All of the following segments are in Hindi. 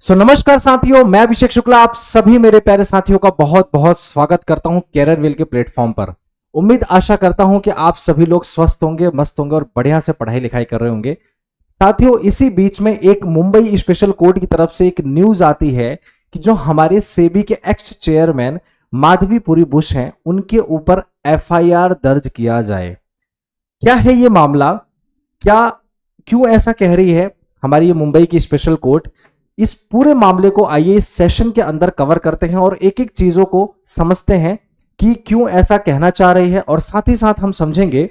नमस्कार साथियों, मैं अभिषेक शुक्ला आप सभी मेरे प्यारे साथियों का बहुत बहुत स्वागत करता हूं कैरियर वेल के प्लेटफॉर्म पर। उम्मीद आशा करता हूं कि आप सभी लोग स्वस्थ होंगे, मस्त होंगे और बढ़िया से पढ़ाई लिखाई कर रहे होंगे। साथियों, इसी बीच में एक मुंबई स्पेशल कोर्ट की तरफ से एक न्यूज आती है कि जो हमारे सेबी के एक्स चेयरमैन माधवीपुरी बुश हैं, उनके ऊपर एफआईआर दर्ज किया जाए। क्या है ये मामला? क्या क्यों ऐसा कह रही है हमारी ये मुंबई की स्पेशल कोर्ट? इस पूरे मामले को आइए इस सेशन के अंदर कवर करते हैं और एक एक चीजों को समझते हैं कि क्यों ऐसा कहना चाह रही है, और साथ ही साथ हम समझेंगे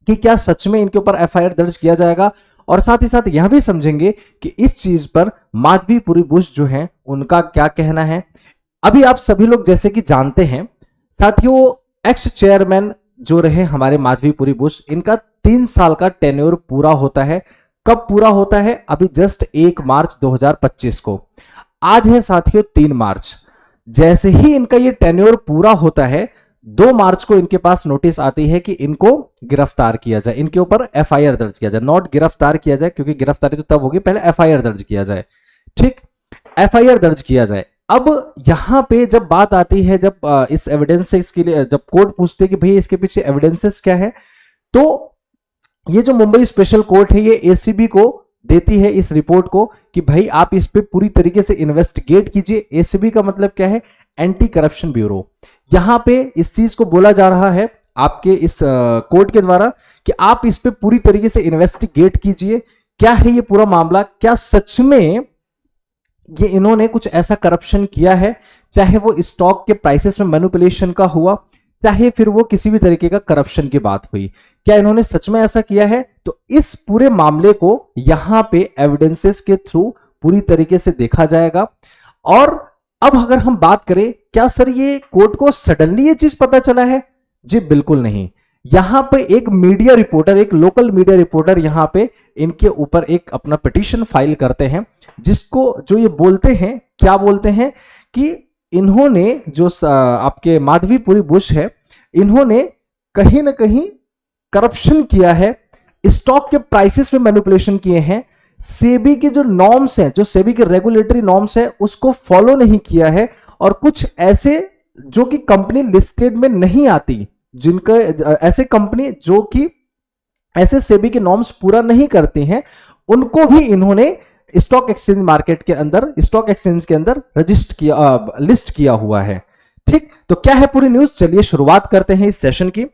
कि क्या सच में इनके ऊपर एफआईआर दर्ज किया जाएगा, और साथ ही साथ यह भी समझेंगे कि इस चीज पर माधवीपुरी बुश जो है उनका क्या कहना है। अभी आप सभी लोग जैसे कि जानते हैं साथियों, एक्स चेयरमैन जो रहे हमारे माधवीपुरी बुश, इनका 3 साल का टेन्योर पूरा होता है। कब पूरा होता है? अभी जस्ट 1 मार्च 2025 को। आज है साथियों 3 मार्च। जैसे ही इनका ये टेन्योर पूरा होता है, 2 मार्च को इनके पास नोटिस आती है कि इनको गिरफ्तार किया जाए, इनके ऊपर एफआईआर दर्ज किया जाए। नॉट गिरफ्तार किया जाए, क्योंकि गिरफ्तारी तो तब होगी, पहले एफआईआर दर्ज किया जाए। ठीक, एफआईआर दर्ज किया जाए। अब यहां पे जब बात आती है, जब इस एविडेंसेस के लिए जब कोर्ट पूछते हैं कि भाई इसके पीछे एविडेंसेस क्या है, तो ये जो मुंबई स्पेशल कोर्ट है ये एसीबी को देती है इस रिपोर्ट को कि भाई आप इस पे पूरी तरीके से इन्वेस्टिगेट कीजिए। एसीबी का मतलब क्या है? Anti corruption bureau. यहां पे इस चीज को बोला जा रहा है आपके इस कोर्ट के द्वारा कि आप इस पे पूरी तरीके से इन्वेस्टिगेट कीजिए। क्या है ये पूरा मामला? क्या सच में ये इन्होंने कुछ ऐसा करप्शन किया है, चाहे वो स्टॉक के प्राइसेस में मैनिपुलेशन का हुआ, चाहे फिर वो किसी भी तरीके का करप्शन की बात हुई, क्या इन्होंने सच में ऐसा किया है? तो इस पूरे मामले को यहां पे एविडेंसेस के थ्रू पूरी तरीके से देखा जाएगा। और अब अगर हम बात करें, क्या सर ये कोर्ट को सडनली ये चीज पता चला है? जी बिल्कुल नहीं। यहां पे एक मीडिया रिपोर्टर, एक लोकल मीडिया रिपोर्टर यहां पे इनके ऊपर एक अपना पिटीशन फाइल करते हैं, जिसको जो ये बोलते हैं, क्या बोलते हैं कि इन्होंने जो आपके माधवीपुरी बुश है, इन्होंने कहीं ना कहीं करप्शन किया है, स्टॉक के प्राइसेस में मैनिपुलेशन किए हैं, सेबी के जो नॉर्म्स हैं, जो सेबी के रेगुलेटरी नॉर्म्स हैं, उसको फॉलो नहीं किया है, और कुछ ऐसे जो कि कंपनी लिस्टेड में नहीं आती, जिनका ऐसे कंपनी जो कि ऐसे सेबी के नॉर्म्स पूरा नहीं करती हैं, उनको भी इन्होंने स्टॉक एक्सचेंज मार्केट के अंदर, स्टॉक एक्सचेंज के अंदर रजिस्टर किया, लिस्ट किया हुआ है। ठीक, तो क्या है पूरी न्यूज? चलिए शुरुआत करते हैं इस सेशन की।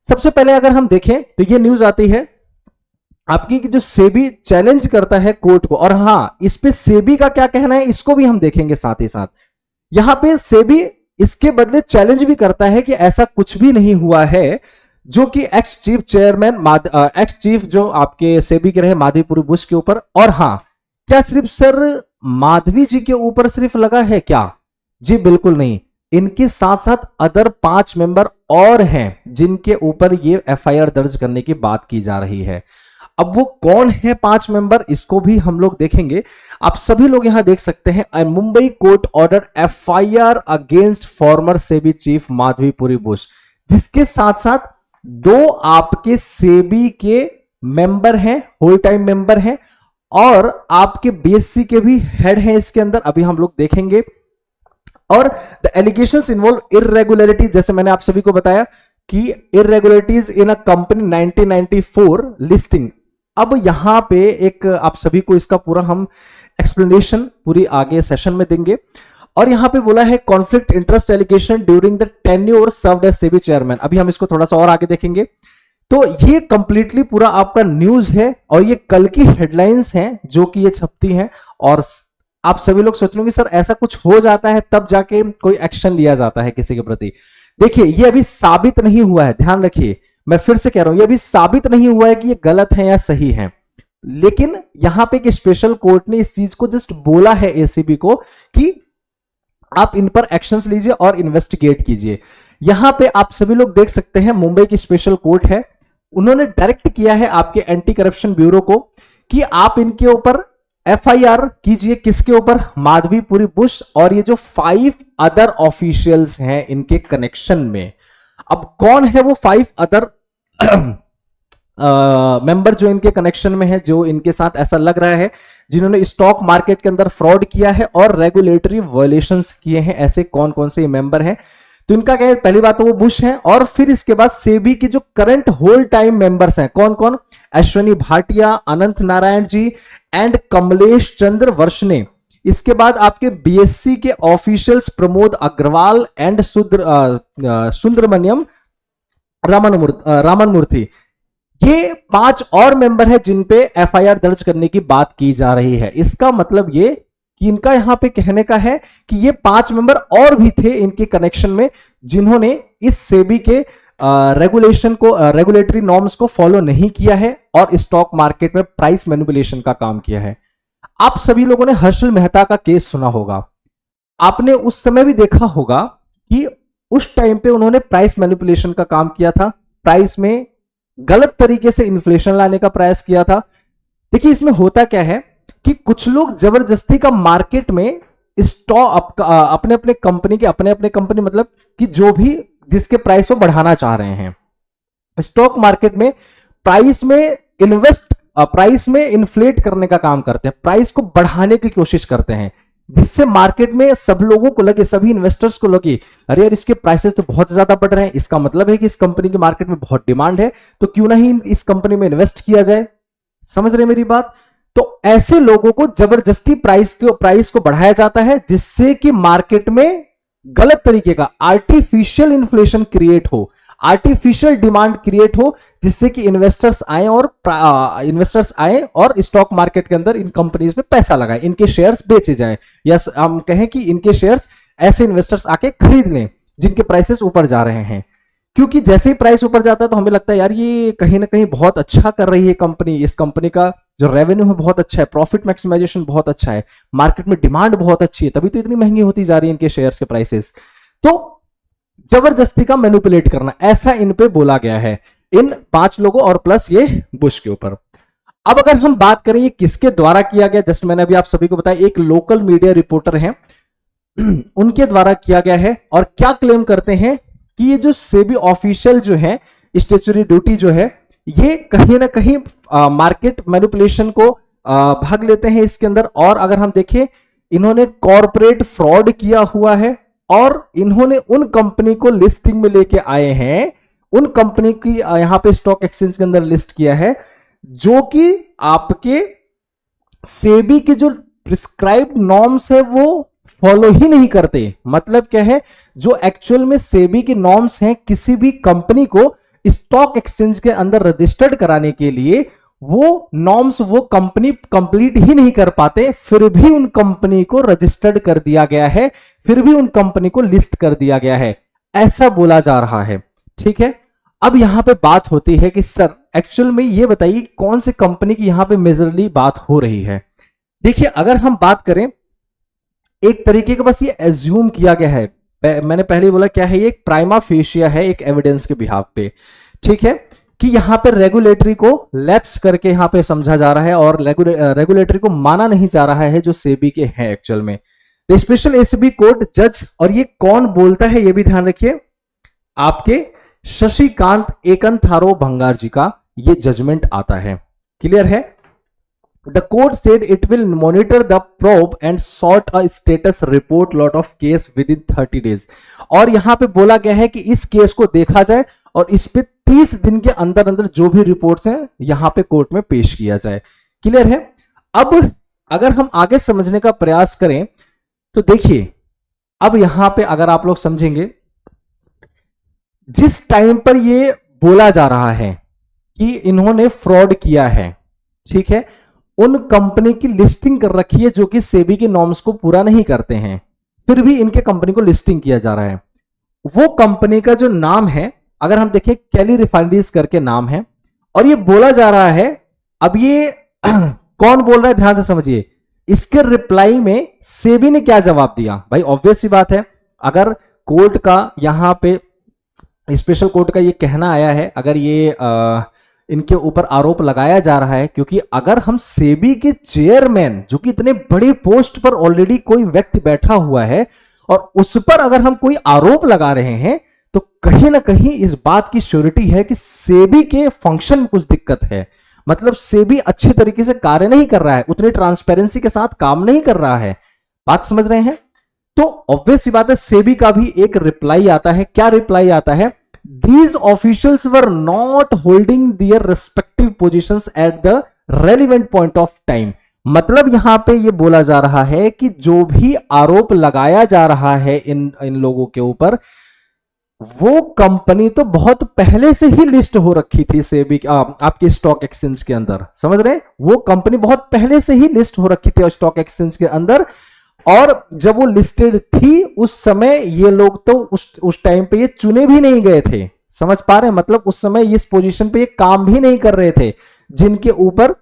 सबसे पहले अगर हम देखें तो ये न्यूज आती है आपकी कि जो सेबी चैलेंज करता है कोर्ट को, और हां, इस पे सेबी का क्या कहना है इसको भी हम देखेंगे साथ ही साथ। यहां पे सेबी इसके बदले चैलेंज भी करता है कि ऐसा कुछ भी नहीं हुआ है जो कि ex chief chairman, ex chief जो आपके सेबी के रहे माधवीपुरी बुश के ऊपर। और हां, क्या सिर्फ सर माधवी जी के ऊपर सिर्फ लगा है क्या? जी बिल्कुल नहीं। इनके साथ साथ अदर 5 मेंबर और हैं जिनके ऊपर ये एफआईआर दर्ज करने की बात की जा रही है। अब वो कौन है 5 मेंबर, इसको भी हम लोग देखेंगे। आप सभी लोग यहां देख सकते हैं, Mumbai court order FIR against former SEBI chief Madhavipuri Buch, जिसके साथ साथ 2 आपके सेबी के मेंबर हैं, होल टाइम मेंबर हैं, और आपके बीएससी के भी हेड हैं इसके अंदर, अभी हम लोग देखेंगे। और द एलिगेशंस इन्वॉल्व इररेगुलरिटीज, जैसे मैंने आप सभी को बताया कि इररेगुलरिटीज इन अ कंपनी 1994 लिस्टिंग। अब यहां पे एक आप सभी को इसका पूरा हम एक्सप्लेनेशन पूरी आगे सेशन में देंगे। और यहां पे बोला है conflict interest allegation during the tenure served as SEBI chairman. अभी हम इसको थोड़ा सा और आगे देखेंगे। तो ये कंप्लीटली पूरा आपका न्यूज है, और ये कल की हेडलाइंस हैं जो कि ये छपती हैं। और आप सभी लोग सोच लेंगे सर ऐसा कुछ हो जाता है तब जाके कोई एक्शन लिया जाता है किसी के प्रति। देखिए, ये अभी साबित नहीं हुआ है, ध्यान रखिए, मैं फिर से कह रहा हूं, ये अभी साबित नहीं हुआ है कि ये गलत है या सही है। लेकिन यहां पे एक स्पेशल कोर्ट ने इस चीज को जस्ट बोला है एसीबी को कि आप इन पर एक्शंस लीजिए और इन्वेस्टिगेट कीजिए। यहां पे आप सभी लोग देख सकते हैं, मुंबई की स्पेशल कोर्ट है, उन्होंने डायरेक्ट किया है आपके एंटी करप्शन ब्यूरो को कि आप इनके ऊपर एफआईआर कीजिए। किसके ऊपर? माधवीपुरी बुश और ये जो 5 अदर ऑफिशियल्स हैं इनके कनेक्शन में। अब कौन है वो 5 अदर मेंबर जो इनके कनेक्शन में है, जो इनके साथ ऐसा लग रहा है जिन्होंने स्टॉक मार्केट के अंदर फ्रॉड किया है और रेगुलेटरी वायलेशंस किए हैं। ऐसे कौन कौन से मेंबर हैं? तो इनका क्या है, पहली बात तो वो बुश हैं, और फिर इसके बाद सेबी के जो करंट होल टाइम मेंबर्स हैं कौन कौन? अश्वनी भाटिया, अनंत नारायण जी एंड कमलेश चंद्र वर्षने। इसके बाद आपके बीएससी के ऑफिशियल्स प्रमोद अग्रवाल एंड सुंदरमनियम रामन मूर्ति। ये 5 और मेंबर है जिन पे एफआईआर दर्ज करने की बात की जा रही है। इसका मतलब ये कि इनका यहां पे कहने का है कि ये 5 मेंबर और भी थे इनके कनेक्शन में जिन्होंने इस सेबी के रेगुलेशन को रेगुलेटरी नॉर्म्स को फॉलो नहीं किया है और स्टॉक मार्केट में प्राइस मैनिपुलेशन का काम किया है। आप सभी लोगों ने हर्षल मेहता का केस सुना होगा। आपने उस समय भी देखा होगा कि उस टाइम पे उन्होंने प्राइस मैनिपुलेशन का काम किया था, प्राइस में गलत तरीके से इन्फ्लेशन लाने का प्रयास किया था। देखिए इसमें होता क्या है कि कुछ लोग जबरदस्ती का मार्केट में स्टॉक अपने अपने कंपनी के अपने अपने कंपनी मतलब कि जो भी जिसके प्राइस को बढ़ाना चाह रहे हैं, स्टॉक मार्केट में प्राइस में इन्फ्लेट करने का काम करते हैं, प्राइस को बढ़ाने की कोशिश करते हैं, जिससे मार्केट में सब लोगों को लगे, सभी इन्वेस्टर्स को लगे अरे यार इसके प्राइसेस तो बहुत ज्यादा बढ़ रहे हैं, इसका मतलब है कि इस कंपनी के मार्केट में बहुत डिमांड है, तो क्यों नहीं इस कंपनी में इन्वेस्ट किया जाए। समझ रहे मेरी बात? तो ऐसे लोगों को जबरदस्ती प्राइस को बढ़ाया जाता है जिससे कि मार्केट में गलत तरीके का आर्टिफिशियल इन्फ्लेशन क्रिएट हो, आर्टिफिशियल डिमांड क्रिएट हो, जिससे कि इन्वेस्टर्स आए और स्टॉक मार्केट के अंदर इन कंपनीज में पैसा लगाए, इनके शेयर्स बेचे जाएं, या हम कहें कि इनके शेयर्स ऐसे इन्वेस्टर्स आके खरीद लें जिनके प्राइसेस ऊपर जा रहे हैं। क्योंकि जैसे ही प्राइस ऊपर जाता है तो हमें लगता है यार ये कहीं ना कहीं बहुत अच्छा कर रही है कंपनी, इस कंपनी का जो रेवेन्यू है बहुत अच्छा है, प्रॉफिट मैक्सिमाइजेशन बहुत अच्छा है, मार्केट में डिमांड बहुत अच्छी है, तभी तो इतनी महंगी होती जा रही है इनके शेयर्स के प्राइसेस। तो जबरदस्ती का मैनिपुलेट करना, ऐसा इन पे बोला गया है, इन 5 लोगों और प्लस ये बुश के ऊपर। अब अगर हम बात करें ये किसके द्वारा किया गया, जस्ट मैंने अभी आप सभी को बताया, एक लोकल मीडिया रिपोर्टर हैं उनके द्वारा किया गया है। और क्या क्लेम करते हैं कि ये जो सेबी ऑफिशियल जो है, स्टैट्यूटरी ड्यूटी जो है, ये कहीं ना कहीं मार्केट मैनिपुलेशन को भाग लेते हैं इसके अंदर। और अगर हम देखें इन्होंने कॉर्पोरेट फ्रॉड किया हुआ है और इन्होंने उन कंपनी को लिस्टिंग में लेके आए हैं, उन कंपनी की यहां पे स्टॉक एक्सचेंज के अंदर लिस्ट किया है जो कि आपके सेबी के जो प्रिस्क्राइब्ड नॉर्म्स है वो फॉलो ही नहीं करते। मतलब क्या है, जो एक्चुअल में सेबी के नॉर्म्स हैं किसी भी कंपनी को स्टॉक एक्सचेंज के अंदर रजिस्टर्ड कराने के लिए, वो नॉर्म्स वो कंपनी कंप्लीट ही नहीं कर पाते, फिर भी उन कंपनी को रजिस्टर्ड कर दिया गया है, फिर भी उन कंपनी को लिस्ट कर दिया गया है, ऐसा बोला जा रहा है। ठीक है, अब यहां पे बात होती है कि सर एक्चुअल में ये बताइए कौन सी कंपनी की यहां पे मेजरली बात हो रही है। देखिए अगर हम बात करें, एक तरीके का बस ये एज्यूम किया गया है, मैंने पहले बोला क्या है, ये एक प्राइमा फेशिया है एक एविडेंस के बिहाफ पे। ठीक है, कि यहां पे रेगुलेटरी को लैप्स करके यहां पे समझा जा रहा है और रेगुलेटरी को माना नहीं जा रहा है जो सेबी के हैं एक्चुअल में। स्पेशल एसीबी कोर्ट जज, और ये कौन बोलता है ये भी ध्यान रखिए, आपके शशिकांत एकंथारो भंगार जी का ये जजमेंट आता है। क्लियर है? The court said it will monitor the probe and sort a status report lot of case within 30 days। और यहां पे बोला गया है कि इस केस को देखा जाए और इस पे 30 दिन के अंदर अंदर जो भी रिपोर्ट्स हैं यहां पे कोर्ट में पेश किया जाए। क्लियर है? अब अगर हम आगे समझने का प्रयास करें तो देखिए, अब यहां पे अगर आप लोग समझेंगे, जिस टाइम पर ये बोला जा रहा है कि इन्होंने फ्रॉड किया है, ठीक है, उन कंपनी की लिस्टिंग कर रखी है जो कि सेबी के नॉर्म्स को पूरा नहीं करते हैं, फिर भी इनके कंपनी को लिस्टिंग किया जा रहा है। वो कंपनी का जो नाम है, अगर हम देखें कैली रिफाइनरीज करके नाम है, और ये बोला जा रहा है, अब ये कौन बोल रहा है ध्यान से समझिए, इसके रिप्लाई में सेबी ने क्या जवाब दिया। भाई ऑब्वियस सी बात है, अगर कोर्ट का यहां पे स्पेशल कोर्ट का ये कहना आया है, अगर ये इनके ऊपर आरोप लगाया जा रहा है, क्योंकि अगर हम सेबी के चेयरमैन जो कि इतने बड़े पोस्ट पर ऑलरेडी कोई व्यक्ति बैठा हुआ है और उस पर अगर हम कोई आरोप लगा रहे हैं, तो कहीं ना कहीं इस बात की श्योरिटी है कि सेबी के फंक्शन में कुछ दिक्कत है। मतलब सेबी अच्छे तरीके से कार्य नहीं कर रहा है, उतनी ट्रांसपेरेंसी के साथ काम नहीं कर रहा है। बात समझ रहे हैं? तो ऑब्वियस सी बात है, सेबी का भी एक रिप्लाई आता है। क्या रिप्लाई आता है? These officials were not holding their respective positions at the relevant point of time. मतलब यहां पे ये बोला जा रहा है कि जो भी आरोप लगाया जा रहा है इन लोगों के ऊपर, वो कंपनी तो बहुत पहले से ही लिस्ट हो रखी थी सेबी आपके स्टॉक एक्सचेंज के अंदर। समझ रहे हैं? वो कंपनी बहुत पहले से ही लिस्ट हो रखी थी स्टॉक एक्सचेंज के अंदर, और जब वो लिस्टेड थी उस समय ये लोग तो उस टाइम पे ये चुने भी नहीं गए थे। समझ पा रहे हैं? मतलब उस समय इस पोजीशन पे ये काम भी नहीं कर रहे थे जिनके ऊपर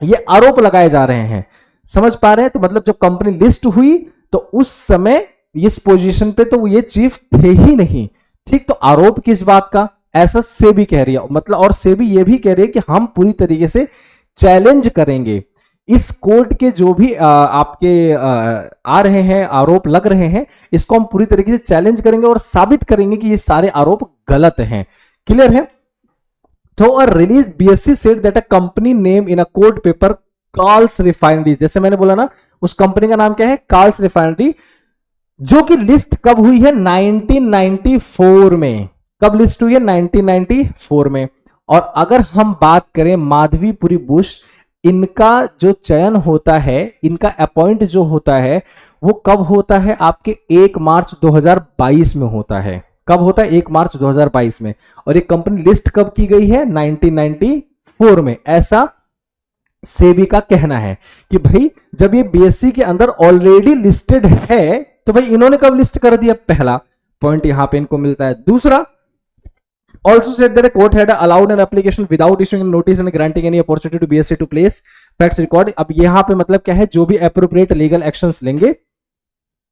ये आरोप लगाए जा रहे हैं। समझ पा रहे हैं? तो मतलब जब कंपनी लिस्ट हुई तो उस समय इस पोजीशन पे तो ये चीफ थे ही नहीं। ठीक, तो आरोप किस बात का? ऐसा सेबी कह रही है। मतलब और सेबी ये भी कह रही है कि हम पूरी तरीके से चैलेंज करेंगे इस कोर्ट के जो भी आपके आ रहे हैं, आरोप लग रहे हैं, इसको हम पूरी तरीके से चैलेंज करेंगे और साबित करेंगे कि ये सारे आरोप गलत हैं। क्लियर है? तो a release BSc said that a company name in a court paper Carl's refinery, जैसे मैंने बोला ना, उस कंपनी का नाम क्या है? कार्ल्स रिफाइनरी, जो कि लिस्ट कब हुई है? 1994 में। कब लिस्ट हुई है? 1994 में। और अगर हम बात करें माधवीपुरी बुश, इनका जो चयन होता है, इनका अपॉइंट जो होता है, वो कब होता है? आपके 1 मार्च 2022 में होता है। कब होता है? 1 मार्च 2022 में। और ये कंपनी लिस्ट कब की गई है? 1994 में। ऐसा सेबी का कहना है कि भाई जब ये बीएससी के अंदर ऑलरेडी लिस्टेड है तो भाई इन्होंने कब लिस्ट कर दिया? पहला पॉइंट यहां पे इनको मिलता है। दूसरा, also said that the court had allowed an application without issuing a notice and granting any opportunity to BSE to place facts record। अब यहां पे मतलब क्या है? जो भी appropriate legal actions लेंगे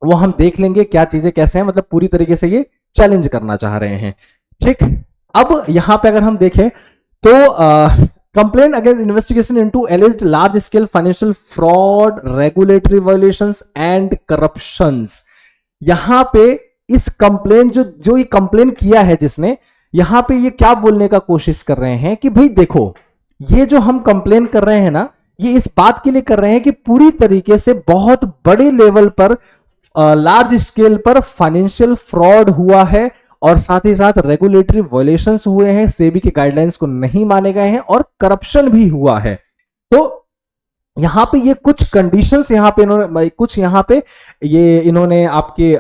वो हम देख लेंगे क्या चीजें कैसे हैं। मतलब पूरी तरीके से ये चैलेंज करना चाह रहे हैं। ठीक, अब यहां पे अगर हम देखें तो complain against investigation into एलिज्ड large scale financial fraud, regulatory violations and corruptions. यहां पे इस कंप्लेन जो ये कंप्लेन किया है जिसने, यहां पे ये क्या बोलने का कोशिश कर रहे हैं कि भाई देखो, ये जो हम कंप्लेन कर रहे हैं ना, ये इस बात के लिए कर रहे हैं कि पूरी तरीके से बहुत बड़े लेवल पर लार्ज स्केल पर फाइनेंशियल फ्रॉड हुआ है और साथ ही साथ रेगुलेटरी वायलेशंस हुए हैं, सेबी के गाइडलाइंस को नहीं माने गए हैं और करप्शन भी हुआ है। तो यहां पे ये कुछ कंडीशंस यहां पे इन्होंने कुछ यहां पे ये इन्होंने आपके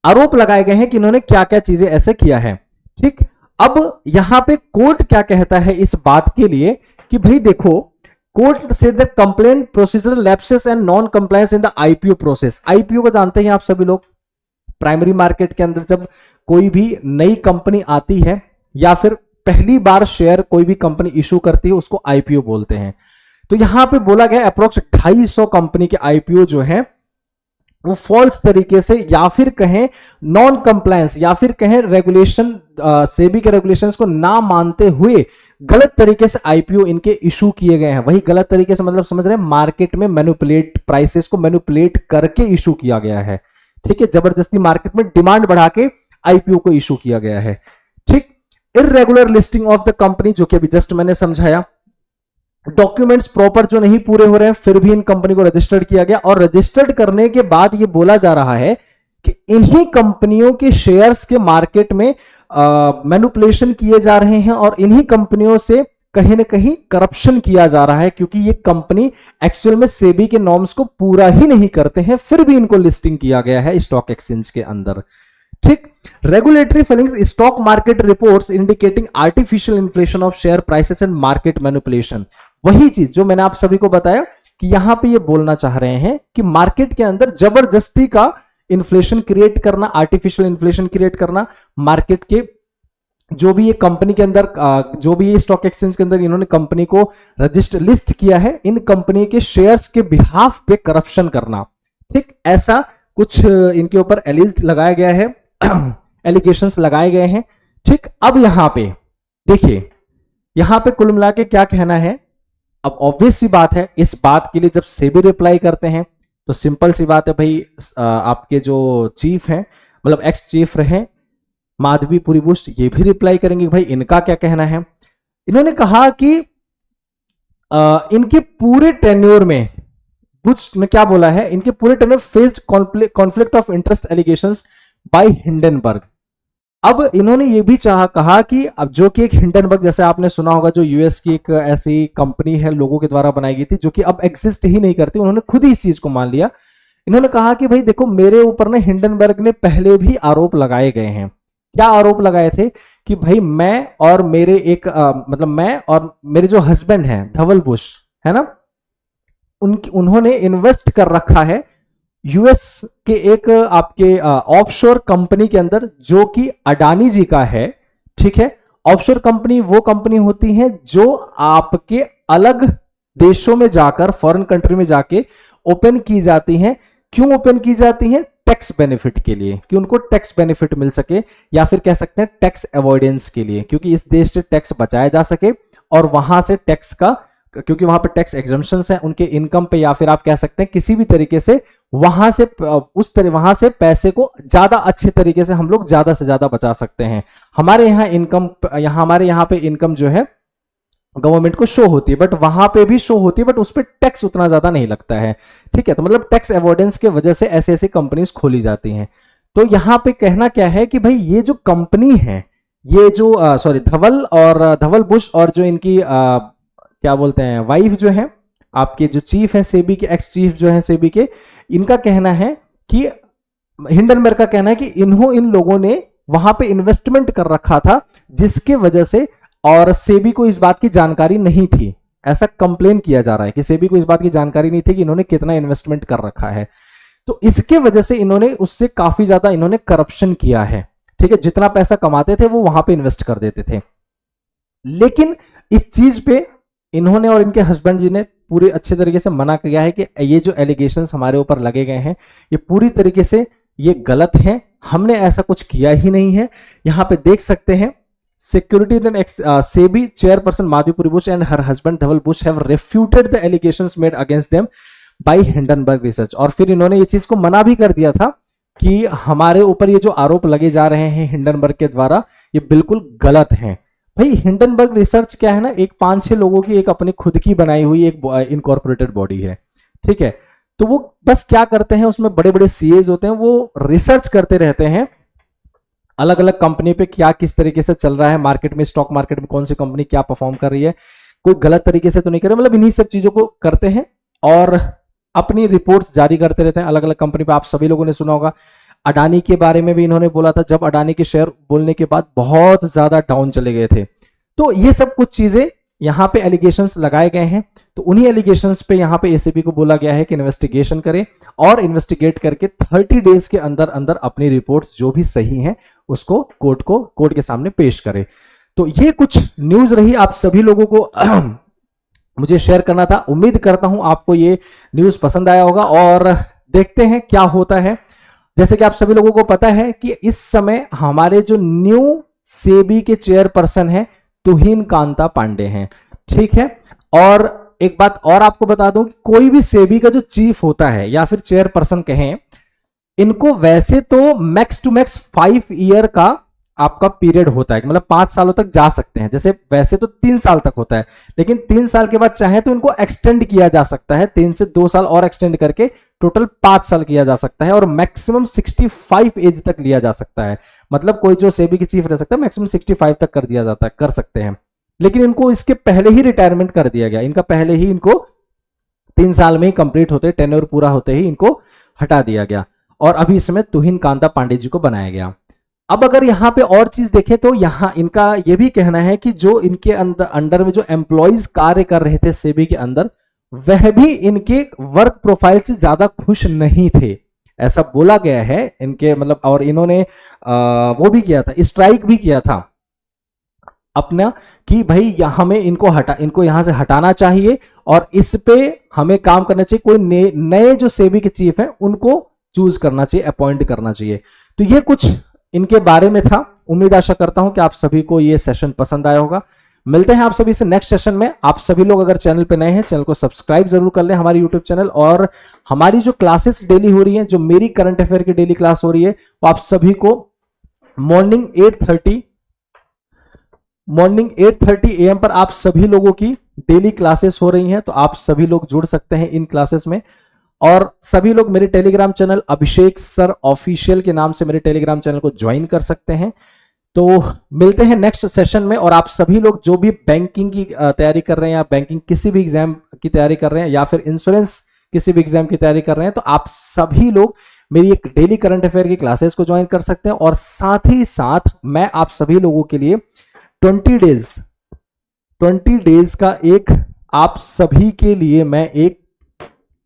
आरोप लगाए गए हैं कि इन्होंने क्या क्या चीजें ऐसे किया है। ठीक, अब यहां पे कोर्ट क्या कहता है इस बात के लिए कि भाई देखो, कोर्ट से the complaint procedural lapses and non compliance in the IPO process. IPO को जानते हैं आप सभी लोग, प्राइमरी मार्केट के अंदर जब कोई भी नई कंपनी आती है या फिर पहली बार शेयर कोई भी कंपनी इशू करती है, उसको आईपीओ बोलते हैं। तो यहां पे बोला गया अप्रोक्स 250 कंपनी के आईपीओ जो है वो फॉल्स तरीके से या फिर कहें नॉन कंप्लायंस या फिर कहें रेगुलेशन, सेबी के रेगुलेशंस को ना मानते हुए गलत तरीके से आईपीओ इनके इशू किए गए हैं। वही गलत तरीके से मतलब समझ रहे हैं, मार्केट में मैनिपुलेट, प्राइसेस को मैनिपुलेट करके इशू किया गया है। ठीक है, जबरदस्ती मार्केट में डिमांड बढ़ा के आईपीओ को इशू किया गया है। ठीक, irregular listing of the company, जो कि अभी जस्ट मैंने समझाया, डॉक्यूमेंट्स प्रॉपर जो नहीं पूरे हो रहे हैं फिर भी इन कंपनी को रजिस्टर्ड किया गया, और रजिस्टर्ड करने के बाद ये बोला जा रहा है कि इन्हीं कंपनियों के शेयर्स के मार्केट में मैनिपुलेशन किए जा रहे हैं और इन्हीं कंपनियों से कहीं ना कहीं करप्शन किया जा रहा है, क्योंकि ये कंपनी एक्चुअल में सेबी के नॉर्म्स को पूरा ही नहीं करते हैं, फिर भी इनको लिस्टिंग किया गया है स्टॉक एक्सचेंज के अंदर। ठीक, regulatory filings, stock market reports indicating artificial inflation of share prices and market manipulation. वही चीज जो मैंने आप सभी को बताया कि यहां पे ये बोलना चाह रहे हैं कि मार्केट के अंदर जबरदस्ती का इन्फ्लेशन क्रिएट करना, आर्टिफिशियल इन्फ्लेशन क्रिएट करना, मार्केट के जो भी ये कंपनी के अंदर, जो भी ये स्टॉक एक्सचेंज के अंदर इन्होंने कंपनी को रजिस्टर लिस्ट किया है, इन कंपनी के शेयर्स के बिहाफ पे करप्शन करना। ठीक, ऐसा कुछ इनके ऊपर एलिज्ड लगाया गया है, एलिगेशंस लगाए गए हैं। ठीक, अब यहां पे देखिए, यहां पे कुल मिला के क्या कहना है। अब ऑब्वियस सी बात है, इस बात के लिए जब सेबी रिप्लाई करते हैं तो सिंपल सी बात है भाई, आपके जो चीफ हैं, मतलब एक्स चीफ रहे माधवीपुरी बुश, ये भी रिप्लाई करेंगे भाई इनका क्या कहना है। इन्होंने कहा कि इनके पूरे टेन्योर में, बुश ने क्या बोला है, इनके पूरे tenure faced conflict of interest allegations by Hindenburg. अब इन्होंने ये भी कहा कि अब जो कि एक हिंडनबर्ग, जैसे आपने सुना होगा, जो यूएस की एक ऐसी कंपनी है लोगों के द्वारा बनाई गई थी, जो कि अब एग्जिस्ट ही नहीं करती, उन्होंने खुद ही इस चीज को मान लिया। इन्होंने कहा कि भाई देखो, मेरे ऊपर ना हिंडनबर्ग ने पहले भी आरोप लगाए गए हैं। क्या आरोप लगाए थे कि भाई मैं और मेरे एक मतलब मैं और मेरे जो हस्बैंड हैं धवल बुश, है ना, उन्होंने इन्वेस्ट कर रखा है यूएस के एक आपके ऑफशोर कंपनी के अंदर, जो कि अडानी जी का है। ठीक है, ऑफशोर कंपनी वो कंपनी होती है जो आपके अलग देशों में जाकर, फॉरेन कंट्री में जाके ओपन की जाती हैं। क्यों ओपन की जाती हैं? टैक्स बेनिफिट के लिए, कि उनको टैक्स बेनिफिट मिल सके, या फिर कह सकते हैं टैक्स अवॉइडेंस के लिए, क्योंकि इस देश से टैक्स बचाया जा सके और वहां से टैक्स का, क्योंकि वहां पे टैक्स एग्जम्पशंस हैं उनके इनकम पे, या फिर आप कह सकते हैं किसी भी तरीके से वहां से वहां से पैसे को ज्यादा अच्छे तरीके से हम लोग ज्यादा से ज्यादा बचा सकते हैं। हमारे यहाँ पे इनकम जो है गवर्नमेंट को शो होती है, बट वहां पे भी शो होती है, बट उस पर टैक्स उतना ज्यादा नहीं लगता है। ठीक है, तो मतलब टैक्स अवॉइडेंस की वजह से ऐसे ऐसी कंपनीज खोली जाती हैं। तो यहां पे कहना क्या है कि भाई ये जो कंपनी है, ये जो धवल बुश और जो इनकी क्या बोलते हैं वाइफ जो है, आपके जो चीफ है सेबी के, एक्स चीफ जो है सेबी के, इनका कहना है कि हिंडनबर्ग का कहना है कि इन लोगों ने वहां पे इन्वेस्टमेंट कर रखा था, जिसके वजह से, और सेबी को इस बात की जानकारी नहीं थी। ऐसा कंप्लेन किया जा रहा है कि सेबी को इस बात की जानकारी नहीं थी कि इन्होंने कितना इन्वेस्टमेंट कर रखा है। तो इसके वजह से इन्होंने उससे काफी ज्यादा इन्होंने करप्शन किया है। ठीक है, जितना पैसा कमाते थे वो वहां पे इन्वेस्ट कर देते थे। लेकिन इस चीज पे इन्होंने और इनके हस्बैंड जी ने पूरे अच्छे तरीके से मना किया है कि ये जो एलिगेशंस हमारे ऊपर लगे गए हैं, ये पूरी तरीके से ये गलत है, हमने ऐसा कुछ किया ही नहीं है। यहां पे देख सकते हैं, Security and SEBI chairperson Madhuri Bush and her husband Dhaval Bush have refuted the allegations made against them by Hindenburg Research। और फिर इन्होंने ये चीज को मना भी कर दिया था कि हमारे ऊपर ये जो आरोप लगे जा रहे हैं हिंडनबर्ग के द्वारा, ये बिल्कुल गलत हैं। भाई हिंडनबर्ग रिसर्च क्या है ना, एक 5-6 लोगों की एक अपनी खुद की बनाई हुई एक इनकॉर्पोरेटेड बॉडी है। ठीक है, तो वो बस क्या करते हैं, उसमें बड़े बड़े सीएज होते हैं, वो रिसर्च करते रहते हैं अलग अलग कंपनी पे क्या किस तरीके से चल रहा है मार्केट में, स्टॉक मार्केट में कौन सी कंपनी क्या परफॉर्म कर रही है, कोई गलत तरीके से तो नहीं कर रहे, मतलब इन्हीं सब चीजों को करते हैं और अपनी रिपोर्ट्स जारी करते रहते हैं अलग अलग कंपनी पे। आप सभी लोगों ने सुना होगा अडानी के बारे में भी इन्होंने बोला था, जब अडानी के शेयर बोलने के बाद बहुत ज्यादा डाउन चले गए थे। तो ये सब कुछ चीजें यहां पे एलिगेशंस लगाए गए हैं। तो उन्हीं एलिगेशंस पे यहां पे एसीबी को बोला गया है कि इन्वेस्टिगेशन करे और इन्वेस्टिगेट करके 30 डेज के अंदर अंदर अपनी रिपोर्ट्स जो भी सही हैं उसको कोर्ट के सामने पेश करे। तो ये कुछ न्यूज रही, आप सभी लोगों को मुझे शेयर करना था। उम्मीद करता हूं आपको ये न्यूज पसंद आया होगा और देखते हैं क्या होता है। जैसे कि आप सभी लोगों को पता है कि इस समय हमारे जो न्यू सेबी के चेयरपर्सन हैं तुहिन कांता पांडे हैं। ठीक है, और एक बात और आपको बता दूं कि कोई भी सेबी का जो चीफ होता है या फिर चेयरपर्सन कहें, इनको वैसे तो मैक्स टू मैक्स 5 ईयर का आपका पीरियड होता है, मतलब 5 सालों तक जा सकते हैं। जैसे वैसे तो 3 साल तक होता है, लेकिन 3 साल के बाद चाहे तो इनको एक्सटेंड किया जा सकता है, 3 से 2 साल और एक्सटेंड करके टोटल 5 साल किया जा सकता है और मैक्सिमम 65 एज तक लिया जा सकता है। मतलब कोई जो सेबी की चीफ रह सकता है मैक्सिमम 65 तक कर दिया जाता है, कर सकते हैं। लेकिन इनको इसके पहले ही रिटायरमेंट कर दिया गया, इनका पहले ही इनको 3 साल में ही कंप्लीट होते, टेन्योर पूरा होते ही इनको हटा दिया गया और अभी इसमें तुहिन कांता पांडे जी को बनाया गया। अब अगर यहां पे और चीज देखें तो यहां इनका यह भी कहना है कि जो इनके अंडर में जो एम्प्लॉइज कार्य कर रहे थे सेबी के अंदर, वह भी इनके वर्क प्रोफाइल से ज्यादा खुश नहीं थे, ऐसा बोला गया है इनके, मतलब और इन्होंने वो भी किया था, स्ट्राइक भी किया था अपना कि भाई हमें इनको यहां से हटाना चाहिए और इस पे हमें काम करना चाहिए। कोई नए जो सेबी के चीफ हैं उनको चूज करना चाहिए, अपॉइंट करना चाहिए। तो ये कुछ इनके बारे में था। उम्मीद आशा करता हूं कि आप सभी को ये सेशन पसंद आया होगा। मिलते हैं आप सभी से नेक्स्ट सेशन में। आप सभी लोग अगर चैनल पे नए हैं, चैनल को सब्सक्राइब जरूर कर लें, हमारी यूट्यूब चैनल। और हमारी जो क्लासेस डेली हो रही हैं, जो मेरी करंट अफेयर की डेली क्लास हो रही है, वो आप सभी को मॉर्निंग 8:30 मॉर्निंग 8:30 AM पर आप सभी लोगों की डेली क्लासेस हो रही हैं, तो आप सभी लोग जुड़ सकते हैं इन क्लासेस में। और सभी लोग मेरे टेलीग्राम चैनल अभिषेक सर ऑफिशियल के नाम से मेरे टेलीग्राम चैनल को ज्वाइन कर सकते हैं। तो मिलते हैं नेक्स्ट सेशन में। और आप सभी लोग जो भी बैंकिंग की तैयारी कर रहे हैं या बैंकिंग किसी भी एग्जाम की तैयारी कर रहे हैं या फिर इंश्योरेंस किसी भी एग्जाम की तैयारी कर रहे हैं, तो आप सभी लोग मेरी एक डेली करंट अफेयर की क्लासेस को ज्वाइन कर सकते हैं। और साथ ही साथ मैं आप सभी लोगों के लिए 20 डेज का एक आप सभी के लिए मैं एक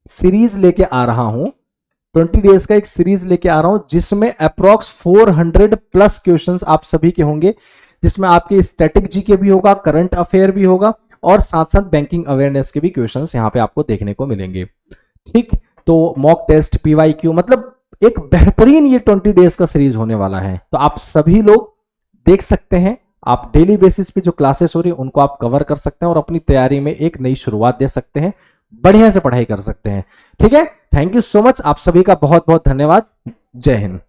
सीरीज लेके आ रहा हूं। 20 डेज का एक सीरीज लेके आ रहा हूं जिसमें अप्रॉक्स 400 प्लस क्वेश्चंस आप सभी के होंगे, जिसमें आपके स्टैटिक जीके भी होगा, करंट अफेयर भी होगा और साथ साथ बैंकिंग अवेयरनेस के भी क्वेश्चंस यहां पे आपको देखने को मिलेंगे। ठीक, तो मॉक टेस्ट, पीवाईक्यू, मतलब एक बेहतरीन ये 20 डेज का सीरीज होने वाला है। तो आप सभी लोग देख सकते हैं, आप डेली बेसिस पे जो क्लासेस हो रही है उनको आप कवर कर सकते हैं और अपनी तैयारी में एक नई शुरुआत दे सकते हैं, बढ़िया से पढ़ाई कर सकते हैं। ठीक है, थैंक यू सो मच, आप सभी का बहुत बहुत धन्यवाद। जय हिंद।